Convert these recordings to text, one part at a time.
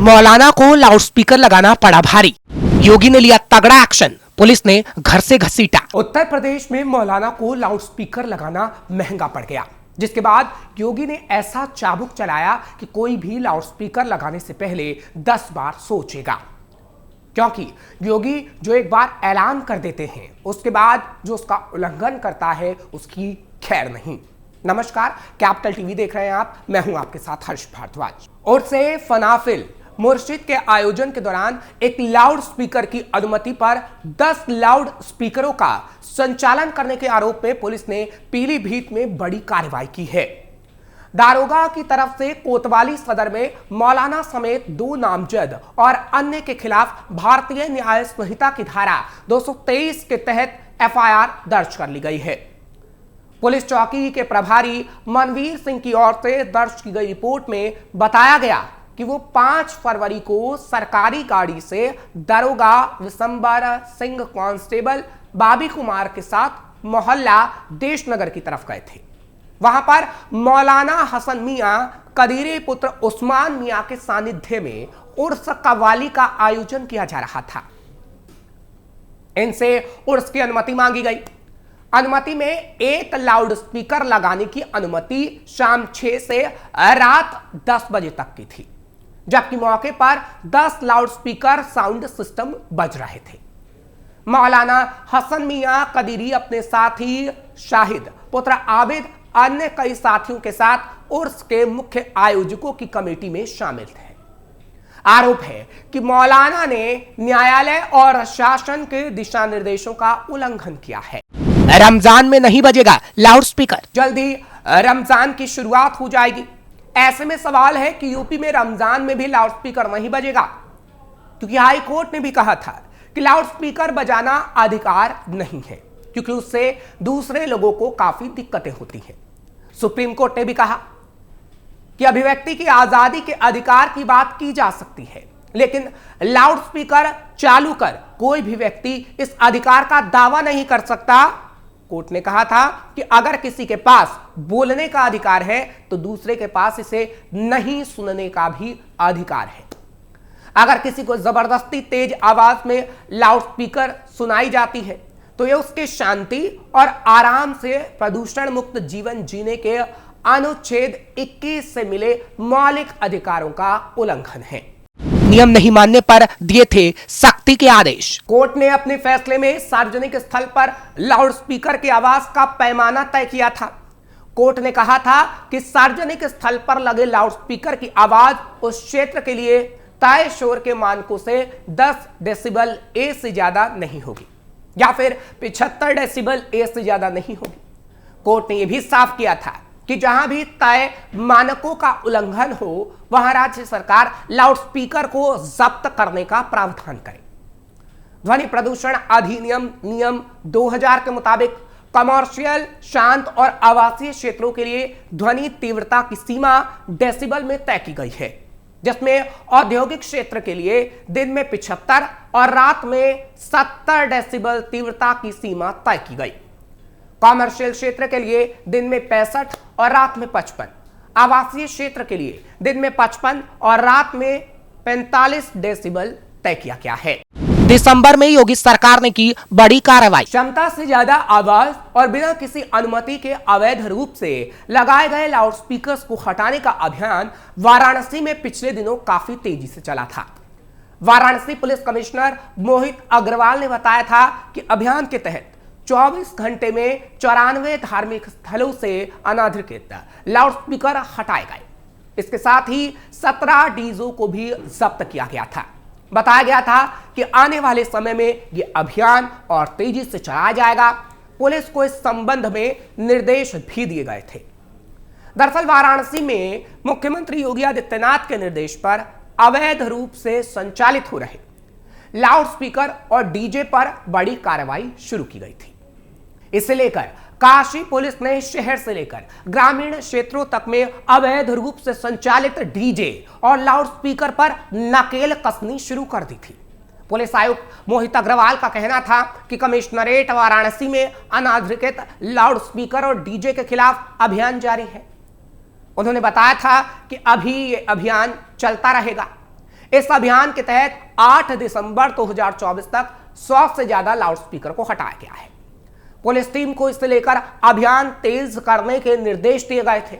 मौलाना को लाउडस्पीकर लगाना पड़ा भारी। योगी ने लिया तगड़ा एक्शन, पुलिस ने घर से घसीटा। उत्तर प्रदेश में मौलाना को लाउडस्पीकर लगाना महंगा पड़ गया, जिसके बाद योगी ने ऐसा चाबुक चलाया कि कोई भी लाउडस्पीकर लगाने से पहले 10 बार सोचेगा, क्योंकि योगी जो एक बार ऐलान कर देते हैं उसके बाद जो उसका उल्लंघन करता है उसकी खैर नहीं। नमस्कार, कैपिटल टीवी देख रहे हैं आप, मैं हूं आपके साथ हर्ष भारद्वाज। और से फनाफिल मुर्शिद के आयोजन के दौरान एक लाउड स्पीकर की अनुमति पर 10 लाउड स्पीकरों का संचालन करने के आरोप में पुलिस ने पीलीभीत में बड़ी कार्रवाई की है। दारोगा की तरफ से कोतवाली सदर में मौलाना समेत 2 नामजद और अन्य के खिलाफ भारतीय न्याय संहिता की धारा 223 के तहत एफआईआर दर्ज कर ली गई है। पुलिस चौकी के प्रभारी मनवीर सिंह की ओर से दर्ज की गई रिपोर्ट में बताया गया कि वो 5 फरवरी को सरकारी गाड़ी से दारोगा विशंबर सिंह कांस्टेबल बाबी कुमार के साथ मोहल्ला देशनगर की तरफ गए थे। वहां पर मौलाना हसन मियां कदीरे पुत्र उस्मान मियां के सानिध्य में उर्स कव्वाली का आयोजन किया जा रहा था। इनसे उर्स की अनुमति मांगी गई। अनुमति में एक लाउड स्पीकर लगाने की अनुमति शाम 6 से रात 10 बजे तक की थी, जबकि मौके पर 10 लाउड स्पीकर साउंड सिस्टम बज रहे थे। मौलाना हसन मियां कदीरी अपने साथी शाहिद पुत्र आबिद अन्य कई साथियों के साथ उर्स के मुख्य आयोजकों की कमेटी में शामिल थे। आरोप है कि मौलाना ने न्यायालय और शासन के दिशा निर्देशों का उल्लंघन किया है। रमजान में नहीं बजेगा लाउड स्पीकर, जल्दी रमजान की शुरुआत हो जाएगी। ऐसे में सवाल है कि यूपी में रमजान में भी लाउड स्पीकर नहीं बजेगा, क्योंकि हाई कोर्ट ने भी कहा था कि लाउड स्पीकर बजाना अधिकार नहीं है, क्योंकि उससे दूसरे लोगों को काफी दिक्कतें होती हैं। सुप्रीम कोर्ट ने भी कहा कि अभिव्यक्ति की आजादी के अधिकार की बात की जा सकती है, लेकिन लाउड स्पीकर चालू कर कोई भी व्यक्ति इस अधिकार का दावा नहीं कर सकता। कोर्ट ने कहा था कि अगर किसी के पास बोलने का अधिकार है तो दूसरे के पास इसे नहीं सुनने का भी अधिकार है। अगर किसी को जबरदस्ती तेज आवाज में लाउड स्पीकर सुनाई जाती है तो यह उसके शांति और आराम से प्रदूषण मुक्त जीवन जीने के अनुच्छेद 21 से मिले मौलिक अधिकारों का उल्लंघन है। नियम नहीं मानने पर दिए थे सख्ती के आदेश। कोर्ट ने अपने फैसले में सार्वजनिक स्थल पर लाउड स्पीकर की आवाज का पैमाना तय किया था। कोर्ट ने कहा था कि सार्वजनिक स्थल पर लगे लाउड स्पीकर की आवाज उस क्षेत्र के लिए तय शोर के मानकों से 10 डेसिबल ए से ज्यादा नहीं होगी, या फिर 75 डेसिबल ए से ज्यादा नहीं होगी। कोर्ट ने यह भी साफ किया था कि जहां भी तय मानकों का उल्लंघन हो वहां राज्य सरकार लाउड स्पीकर को जब्त करने का प्रावधान करे। ध्वनि प्रदूषण अधिनियम नियम 2000 के मुताबिक कमर्शियल, शांत और आवासीय क्षेत्रों के लिए ध्वनि तीव्रता की सीमा डेसिबल में तय की गई है, जिसमें औद्योगिक क्षेत्र के लिए दिन में 75 और रात में 70 डेसिबल तीव्रता की सीमा तय की गई। कॉमर्शियल क्षेत्र के लिए दिन में 65 और रात में 55, आवासीय क्षेत्र के लिए दिन में 55 और रात में 45 डेसिबल तय किया गया है। दिसंबर में योगी सरकार ने की बड़ी कार्रवाई। क्षमता से ज्यादा आवाज और बिना किसी अनुमति के अवैध रूप से लगाए गए लाउड स्पीकर्स को हटाने का अभियान वाराणसी में पिछले दिनों काफी तेजी से चला था। वाराणसी पुलिस कमिश्नर मोहित अग्रवाल ने बताया था कि अभियान के तहत 24 घंटे में 94 धार्मिक स्थलों से अनाधिकृत लाउड स्पीकर हटाए गए। इसके साथ ही 17 डीजो को भी जब्त किया गया था। बताया गया था कि आने वाले समय में यह अभियान और तेजी से चलाया जाएगा। पुलिस को इस संबंध में निर्देश भी दिए गए थे। दरअसल वाराणसी में मुख्यमंत्री योगी आदित्यनाथ के निर्देश पर अवैध रूप से संचालित हो रहे लाउड स्पीकर और डीजे पर बड़ी कार्रवाई शुरू की गई थी। इसे लेकर काशी पुलिस ने शहर से लेकर ग्रामीण क्षेत्रों तक में अवैध रूप से संचालित डीजे और लाउड स्पीकर पर नकेल कसनी शुरू कर दी थी। पुलिस आयुक्त मोहित अग्रवाल का कहना था कि कमिश्नरेट वाराणसी में अनाधिकृत लाउड स्पीकर और डीजे के खिलाफ अभियान जारी है। उन्होंने बताया था कि अभी ये अभियान चलता रहेगा। इस अभियान के तहत 8 दिसंबर 2024 तक 100 से ज्यादा लाउडस्पीकर को हटाया गया है। पुलिस टीम को इसे लेकर अभियान तेज करने के निर्देश दिए गए थे।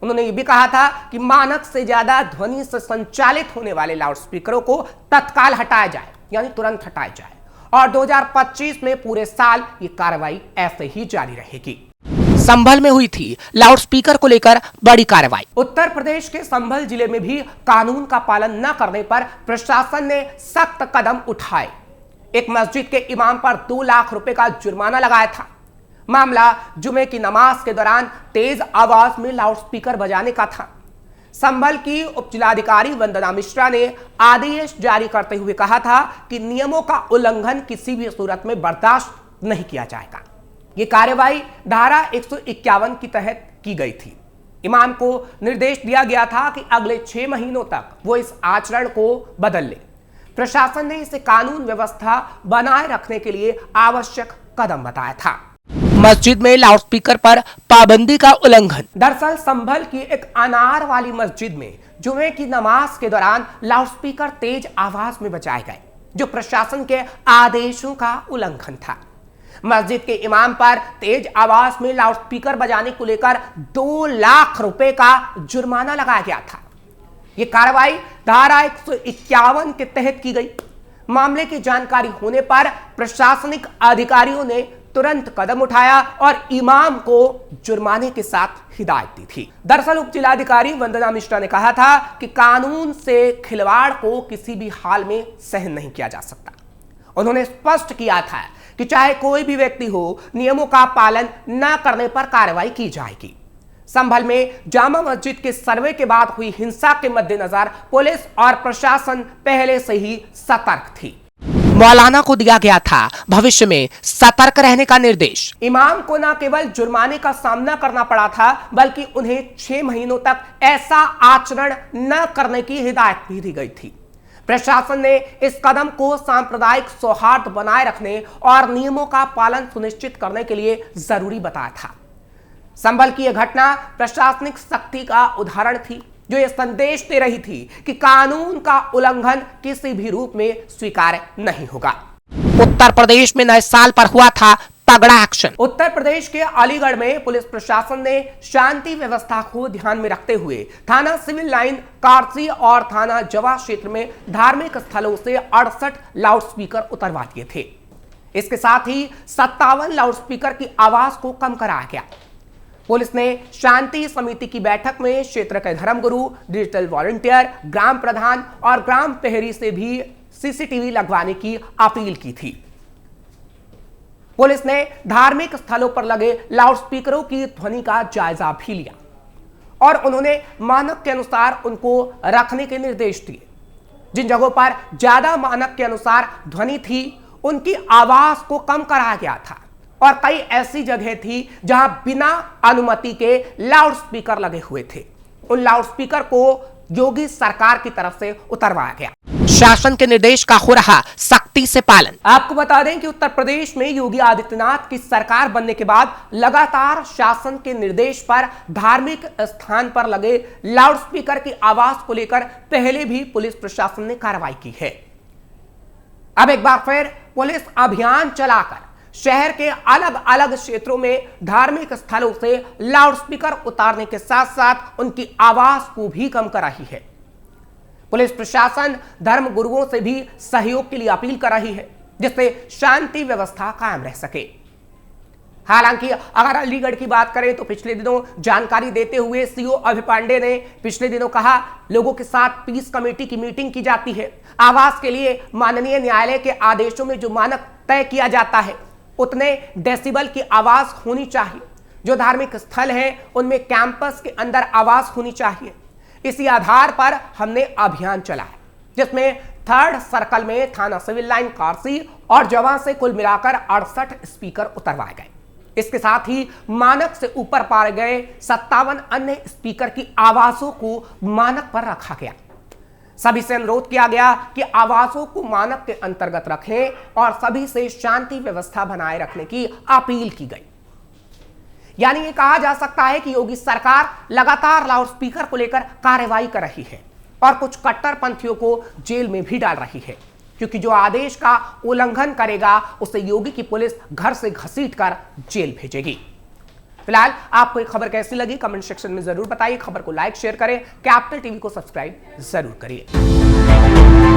उन्होंने ये भी कहा था कि मानक से ज्यादा ध्वनि से संचालित होने वाले लाउडस्पीकरों को तत्काल हटाया जाए, यानी तुरंत हटाया जाए, और 2025 में पूरे साल ये कार्रवाई ऐसे ही जारी रहेगी। संभल में हुई थी लाउडस्पीकर को लेकर बड़ी कार्रवाई। उत्तर प्रदेश के संभल जिले में भी कानून का पालन न करने पर प्रशासन ने सख्त कदम उठाए। एक मस्जिद के इमाम पर 2 लाख रुपए का जुर्माना लगाया था। मामला जुमे की नमाज के दौरान तेज आवाज में लाउडस्पीकर बजाने का था। संभल की उपजिलाधिकारी वंदना मिश्रा ने आदेश जारी करते हुए कहा था कि नियमों का उल्लंघन किसी भी सूरत में बर्दाश्त नहीं किया जाएगा। ये कार्रवाई धारा 151 के तहत की गई थी। इमाम को निर्देश दिया गया था कि अगले 6 महीनों तक वो इस आचरण को बदल ले। प्रशासन ने इसे कानून व्यवस्था बनाए रखने के लिए आवश्यक कदम बताया था। मस्जिद में लाउडस्पीकर पर पाबंदी का उल्लंघन। दरअसल संभल की एक अनार वाली मस्जिद में जुमे की नमाज के दौरान लाउडस्पीकर तेज आवाज में बजाए गए, जो प्रशासन के आदेशों का उल्लंघन था। मस्जिद के इमाम पर तेज आवाज में लाउडस्पीकर बजाने को लेकर 2 लाख रुपए का जुर्माना लगाया गया था। यह कार्रवाई धारा 151 के तहत की गई। मामले की जानकारी होने पर प्रशासनिक अधिकारियों ने तुरंत कदम उठाया और इमाम को जुर्माने के साथ हिदायत दी थी। दरअसल उप जिलाधिकारी वंदना मिश्रा ने कहा था कि कानून से खिलवाड़ को किसी भी हाल में सहन नहीं किया जा सकता। उन्होंने स्पष्ट किया था कि चाहे कोई भी व्यक्ति हो, नियमों का पालन न करने पर कार्रवाई की जाएगी। संभल में जामा मस्जिद के सर्वे के बाद हुई हिंसा के मद्देनजर पुलिस और प्रशासन पहले से ही सतर्क थी। मौलाना को दिया गया था भविष्य में सतर्क रहने का निर्देश। इमाम को न केवल जुर्माने का सामना करना पड़ा था, बल्कि उन्हें 6 महीनों तक ऐसा आचरण न करने की हिदायत भी दी गई थी। प्रशासन ने इस कदम को सांप्रदायिक सौहार्द बनाए रखने और नियमों का पालन सुनिश्चित करने के लिए जरूरी बताया था। संभल की यह घटना प्रशासनिक सख्ती का उदाहरण थी, जो यह संदेश दे रही थी कि कानून का उल्लंघन किसी भी रूप में स्वीकार्य नहीं होगा। उत्तर प्रदेश में नए साल पर हुआ था तगड़ा एक्शन। उत्तर प्रदेश के अलीगढ़ में पुलिस प्रशासन ने शांति व्यवस्था को ध्यान में रखते हुए थाना सिविल लाइन कारसी और थाना जवा क्षेत्र में धार्मिक स्थलों से 68 लाउडस्पीकर उतरवा दिए थे। इसके साथ ही 57 लाउडस्पीकर की आवाज को कम कराया गया। पुलिस ने शांति समिति की बैठक में क्षेत्र के धर्मगुरु, डिजिटल वॉलंटियर, ग्राम प्रधान और ग्राम प्रहरी से भी सीसीटीवी लगवाने की अपील की थी। पुलिस ने धार्मिक स्थलों पर लगे लाउडस्पीकरों की ध्वनि का जायजा भी लिया और उन्होंने मानक के अनुसार उनको रखने के निर्देश दिए। जिन जगहों पर ज्यादा मानक के अनुसार ध्वनि थी, उनकी आवाज को कम कराया गया था और कई ऐसी जगह थी जहां बिना अनुमति के लाउडस्पीकर लगे हुए थे। उन लाउडस्पीकर को योगी सरकार की तरफ से उतरवाया गया। शासन के निर्देश का हो रहा सख्ती से पालन। आपको बता दें कि उत्तर प्रदेश में योगी आदित्यनाथ की सरकार बनने के बाद लगातार शासन के निर्देश पर धार्मिक स्थान पर लगे लाउडस्पीकर की आवाज को लेकर पहले भी पुलिस प्रशासन ने कार्रवाई की है। अब एक बार फिर पुलिस अभियान चलाकर शहर के अलग अलग क्षेत्रों में धार्मिक स्थलों से लाउडस्पीकर उतारने के साथ साथ उनकी आवाज को भी कम कर रही है। पुलिस प्रशासन धर्म गुरुओं से भी सहयोग के लिए अपील कर रही है, जिससे शांति व्यवस्था कायम रह सके। हालांकि अगर अलीगढ़ की बात करें तो पिछले दिनों जानकारी देते हुए सीओ अभय पांडे ने पिछले दिनों कहा, लोगों के साथ पीस कमेटी की मीटिंग की जाती है। आवाज के लिए माननीय न्यायालय के आदेशों में जो मानक तय किया जाता है, उतने डेसिबल की आवाज होनी चाहिए। जो धार्मिक स्थल है उनमें कैंपस के अंदर आवाज होनी चाहिए। इसी आधार पर हमने अभियान चलाया, जिसमें 3rd सर्कल में थाना सिविल लाइन कारसी और जवां से कुल मिलाकर 68 स्पीकर उतरवाए गए। इसके साथ ही मानक से ऊपर पाए गए 57 अन्य स्पीकर की आवाजों को मानक पर रखा गया। सभी से अनुरोध किया गया कि आवाजों को मानक के अंतर्गत रखें और सभी से शांति व्यवस्था बनाए रखने की अपील की गई। यानी ये कहा जा सकता है कि योगी सरकार लगातार लाउडस्पीकर को लेकर कार्रवाई कर रही है। और कुछ कट्टरपंथियों को जेल में भी डाल रही है, क्योंकि जो आदेश का उल्लंघन करेगा उसे योगी की पुलिस घर से घसीटकर जेल भेजेगी। फिलहाल आपको ये खबर कैसी लगी कमेंट सेक्शन में जरूर बताइए। खबर को लाइक शेयर करें, कैपिटल टीवी को सब्सक्राइब जरूर करिए।